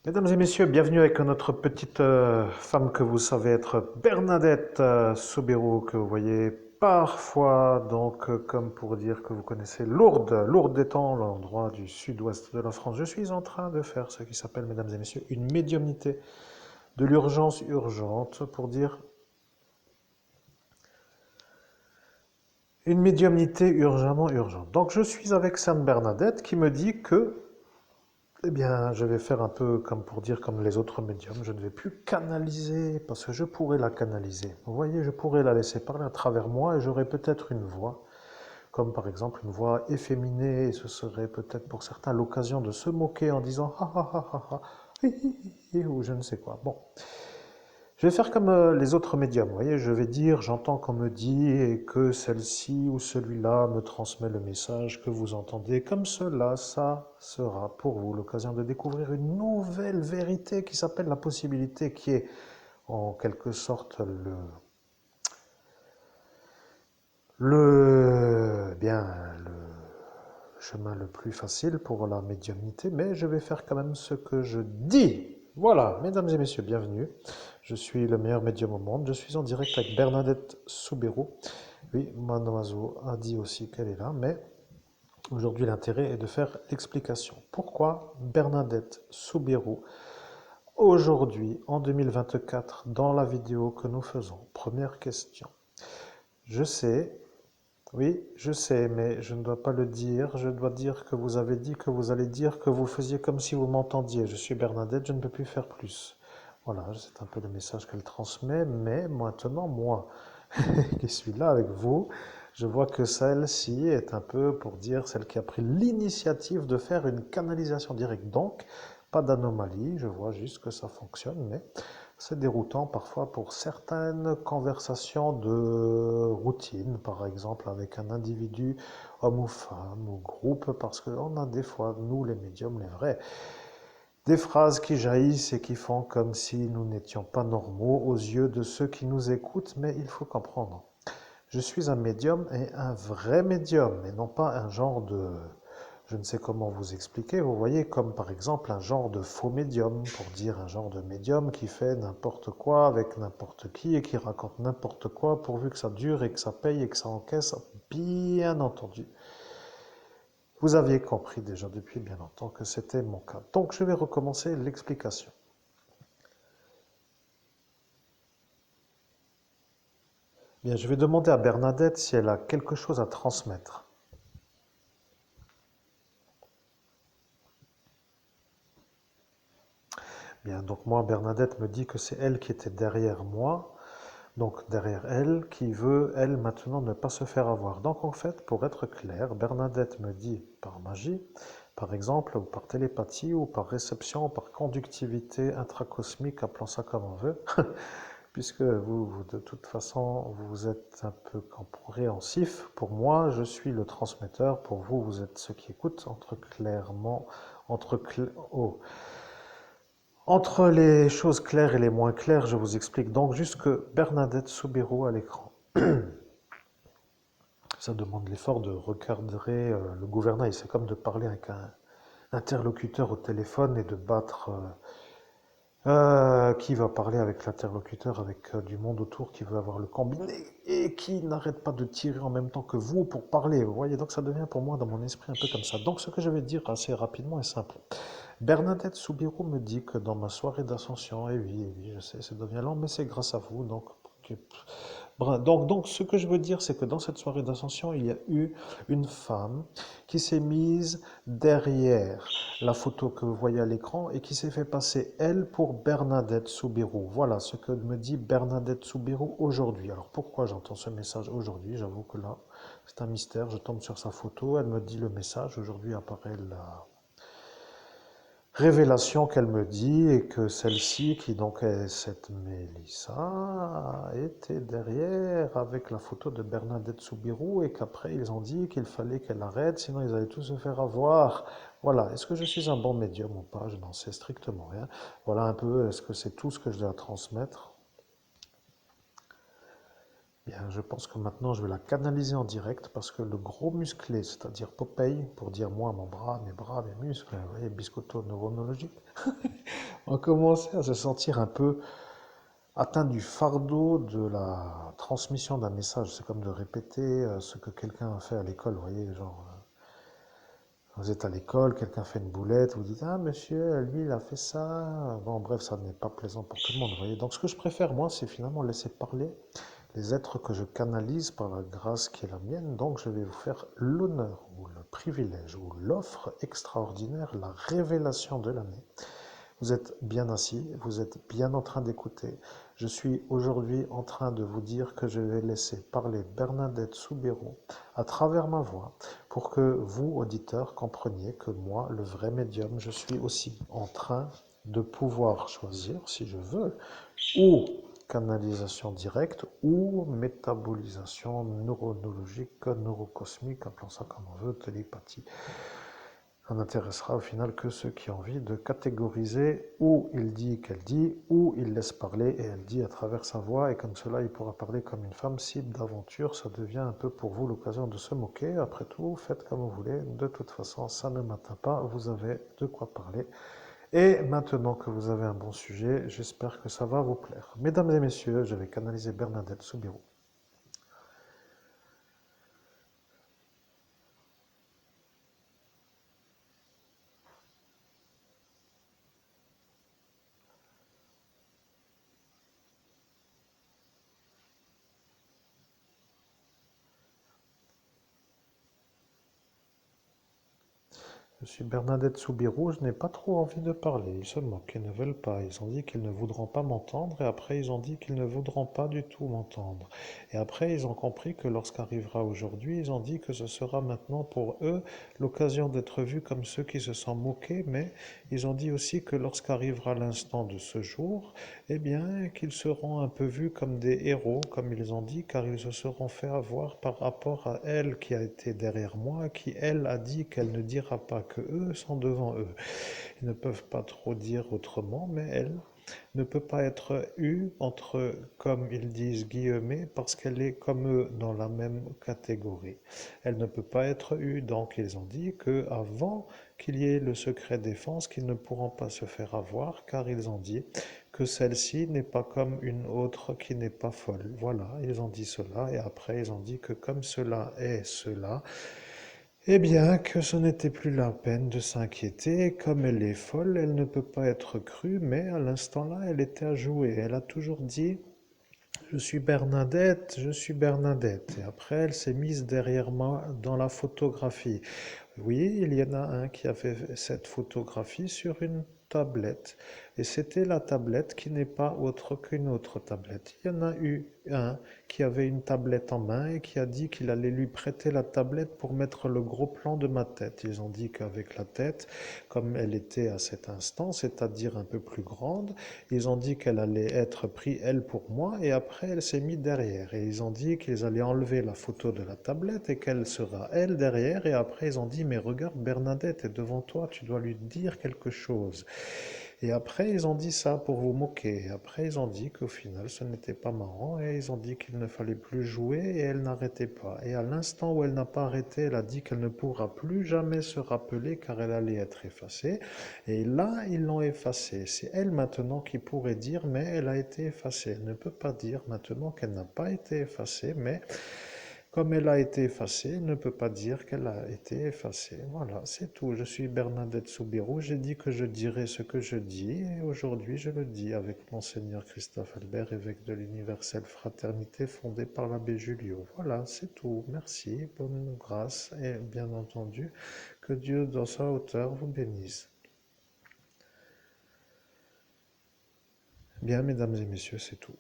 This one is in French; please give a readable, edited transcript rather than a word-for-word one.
Mesdames et messieurs, bienvenue avec notre petite femme que vous savez être Bernadette Soubirous, que vous voyez parfois, donc comme pour dire que vous connaissez Lourdes, Lourdes étant l'endroit du sud-ouest de la France. Je suis en train de faire ce qui s'appelle, mesdames et messieurs, une médiumnité de l'urgence urgente pour dire une médiumnité urgemment urgente. Donc je suis avec Sainte Bernadette qui me dit que eh bien, je vais faire un peu comme pour dire comme les autres médiums, je ne vais plus canaliser parce que je pourrais la canaliser. Vous voyez, je pourrais la laisser parler à travers moi et j'aurais peut-être une voix, comme par exemple une voix efféminée, et ce serait peut-être pour certains l'occasion de se moquer en disant ha ha ha ha ha, hi, hi, hi, hi, ou je ne sais quoi. Bon, je vais faire comme les autres médiums, vous voyez, je vais dire, j'entends qu'on me dit et que celle-ci ou celui-là me transmet le message que vous entendez. Comme cela, ça sera pour vous l'occasion de découvrir une nouvelle vérité qui s'appelle la possibilité, qui est en quelque sorte le chemin le plus facile pour la médiumnité, mais je vais faire quand même ce que je dis. Voilà, mesdames et messieurs, bienvenue. Je suis le meilleur médium au monde. Je suis en direct avec Bernadette Soubirous. Oui, Mademoiselle a dit aussi qu'elle est là, mais aujourd'hui l'intérêt est de faire l'explication. Pourquoi Bernadette Soubirous aujourd'hui, en 2024, dans la vidéo que nous faisons? Première question. Je sais, oui, je sais, mais je ne dois pas le dire. Je dois dire que vous avez dit que vous allez dire que vous faisiez comme si vous m'entendiez. Je suis Bernadette, je ne peux plus faire plus. Voilà, c'est un peu le message qu'elle transmet, mais maintenant, moi, qui suis là avec vous, je vois que celle-ci est un peu, pour dire, celle qui a pris l'initiative de faire une canalisation directe. Donc, pas d'anomalie, je vois juste que ça fonctionne, mais c'est déroutant parfois pour certaines conversations de routine, par exemple avec un individu, homme ou femme, ou groupe, parce qu'on a des fois, nous les médiums, les vrais, des phrases qui jaillissent et qui font comme si nous n'étions pas normaux aux yeux de ceux qui nous écoutent, mais il faut comprendre. Je suis un médium et un vrai médium, et non pas un genre de... Je ne sais comment vous expliquer, vous voyez, comme par exemple un genre de faux médium, pour dire un genre de médium qui fait n'importe quoi avec n'importe qui et qui raconte n'importe quoi pourvu que ça dure et que ça paye et que ça encaisse, bien entendu. Vous aviez compris déjà depuis bien longtemps que c'était mon cas. Donc je vais recommencer l'explication. Bien, je vais demander à Bernadette si elle a quelque chose à transmettre. Bien, donc moi, Bernadette me dit que c'est elle qui était derrière moi, donc derrière elle, qui veut, elle, maintenant, ne pas se faire avoir. Donc en fait, pour être clair, Bernadette me dit par magie, par exemple, ou par télépathie, ou par réception, ou par conductivité intracosmique, appelons ça comme on veut, puisque vous, de toute façon, vous êtes un peu compréhensif. Pour moi, je suis le transmetteur. Pour vous, vous êtes ceux qui écoutent. Oh. Entre les choses claires et les moins claires, je vous explique donc juste que Bernadette Soubirous à l'écran. Ça demande l'effort de recadrer le gouvernail. C'est comme de parler avec un interlocuteur au téléphone et de battre qui va parler avec l'interlocuteur, avec du monde autour qui veut avoir le combiné et qui n'arrête pas de tirer en même temps que vous pour parler. Vous voyez, donc ça devient pour moi dans mon esprit un peu comme ça. Donc ce que je vais dire assez rapidement est simple. Bernadette Soubirous me dit que dans ma soirée d'ascension, et oui, je sais, ça devient long, mais c'est grâce à vous, donc, ce que je veux dire, c'est que dans cette soirée d'ascension, il y a eu une femme qui s'est mise derrière la photo que vous voyez à l'écran et qui s'est fait passer, elle, pour Bernadette Soubirous. Voilà ce que me dit Bernadette Soubirous aujourd'hui. Alors, pourquoi j'entends ce message aujourd'hui? J'avoue que là, c'est un mystère. Je tombe sur sa photo, elle me dit le message. Aujourd'hui apparaît la révélation qu'elle me dit et que celle-ci, qui donc est cette Mélissa, était derrière avec la photo de Bernadette Soubirous et qu'après ils ont dit qu'il fallait qu'elle arrête, sinon ils allaient tous se faire avoir. Voilà, est-ce que je suis un bon médium ou pas? Je n'en sais strictement rien. Voilà un peu, est-ce que c'est tout ce que je dois transmettre? Bien, je pense que maintenant je vais la canaliser en direct parce que le gros musclé, c'est-à-dire Popeye, pour dire moi, mon bras, mes muscles, vous voyez, biscotto neuronologique, ont commencé à se sentir un peu atteint du fardeau de la transmission d'un message. C'est comme de répéter ce que quelqu'un a fait à l'école, vous voyez, genre, vous êtes à l'école, quelqu'un fait une boulette, vous dites, ah monsieur, lui il a fait ça. Bon, bref, ça n'est pas plaisant pour tout le monde, vous voyez. Donc ce que je préfère, moi, c'est finalement laisser parler les êtres que je canalise par la grâce qui est la mienne. Donc je vais vous faire l'honneur ou le privilège ou l'offre extraordinaire, la révélation de l'année. Vous êtes bien assis, vous êtes bien en train d'écouter. Je suis aujourd'hui en train de vous dire que je vais laisser parler Bernadette Soubirous à travers ma voix pour que vous, auditeurs, compreniez que moi, le vrai médium, je suis aussi en train de pouvoir choisir, si je veux, ou canalisation directe ou métabolisation neuronologique, neurocosmique, appelons ça comme on veut, télépathie. Ça n'intéressera au final que ceux qui ont envie de catégoriser où il dit qu'elle dit, où il laisse parler et elle dit à travers sa voix, et comme cela il pourra parler comme une femme. Si d'aventure ça devient un peu pour vous l'occasion de se moquer, après tout, faites comme vous voulez, de toute façon ça ne m'atteint pas, vous avez de quoi parler. Et maintenant que vous avez un bon sujet, j'espère que ça va vous plaire. Mesdames et messieurs, je vais canaliser Bernadette Soubirous. Je suis Bernadette Soubirous, je n'ai pas trop envie de parler. Ils se moquent, ils ne veulent pas. Ils ont dit qu'ils ne voudront pas m'entendre et après ils ont dit qu'ils ne voudront pas du tout m'entendre. Et après ils ont compris que lorsqu'arrivera aujourd'hui, ils ont dit que ce sera maintenant pour eux l'occasion d'être vus comme ceux qui se sont moqués, mais ils ont dit aussi que lorsqu'arrivera l'instant de ce jour, eh bien qu'ils seront un peu vus comme des héros, comme ils ont dit, car ils se seront fait avoir par rapport à elle qui a été derrière moi, qui elle a dit qu'elle ne dira pas que eux sont devant eux. Ils ne peuvent pas trop dire autrement, mais elle ne peut pas être eue entre, comme ils disent, guillemets, parce qu'elle est comme eux dans la même catégorie. Elle ne peut pas être eue, donc ils ont dit que avant qu'il y ait le secret défense, qu'ils ne pourront pas se faire avoir, car ils ont dit que celle-ci n'est pas comme une autre qui n'est pas folle. Voilà, ils ont dit cela, et après ils ont dit que comme cela est cela, eh bien, que ce n'était plus la peine de s'inquiéter. Comme elle est folle, elle ne peut pas être crue, mais à l'instant là, elle était à jouer. Elle a toujours dit, je suis Bernadette, je suis Bernadette. Et après, elle s'est mise derrière moi dans la photographie. Oui, il y en a un qui a fait cette photographie sur une tablette. Et c'était la tablette qui n'est pas autre qu'une autre tablette. Il y en a eu un qui avait une tablette en main et qui a dit qu'il allait lui prêter la tablette pour mettre le gros plan de ma tête. Ils ont dit qu'avec la tête, comme elle était à cet instant, c'est-à-dire un peu plus grande, ils ont dit qu'elle allait être prise, elle, pour moi, et après, elle s'est mise derrière. Et ils ont dit qu'ils allaient enlever la photo de la tablette et qu'elle sera, elle, derrière. Et après, ils ont dit, mais regarde, Bernadette est devant toi, tu dois lui dire quelque chose. Et après, ils ont dit ça pour vous moquer. Et après, ils ont dit qu'au final, ce n'était pas marrant. Et ils ont dit qu'il ne fallait plus jouer et elle n'arrêtait pas. Et à l'instant où elle n'a pas arrêté, elle a dit qu'elle ne pourra plus jamais se rappeler car elle allait être effacée. Et là, ils l'ont effacée. C'est elle maintenant qui pourrait dire, mais elle a été effacée. Elle ne peut pas dire maintenant qu'elle n'a pas été effacée, mais comme elle a été effacée, elle ne peut pas dire qu'elle a été effacée. Voilà, c'est tout. Je suis Bernadette Soubirous. J'ai dit que je dirais ce que je dis et aujourd'hui je le dis avec Monseigneur Christophe Albert, évêque de l'Universelle Fraternité fondée par l'abbé Julio. Voilà, c'est tout. Merci, bonne grâce et bien entendu que Dieu dans sa hauteur vous bénisse. Bien, mesdames et messieurs, c'est tout.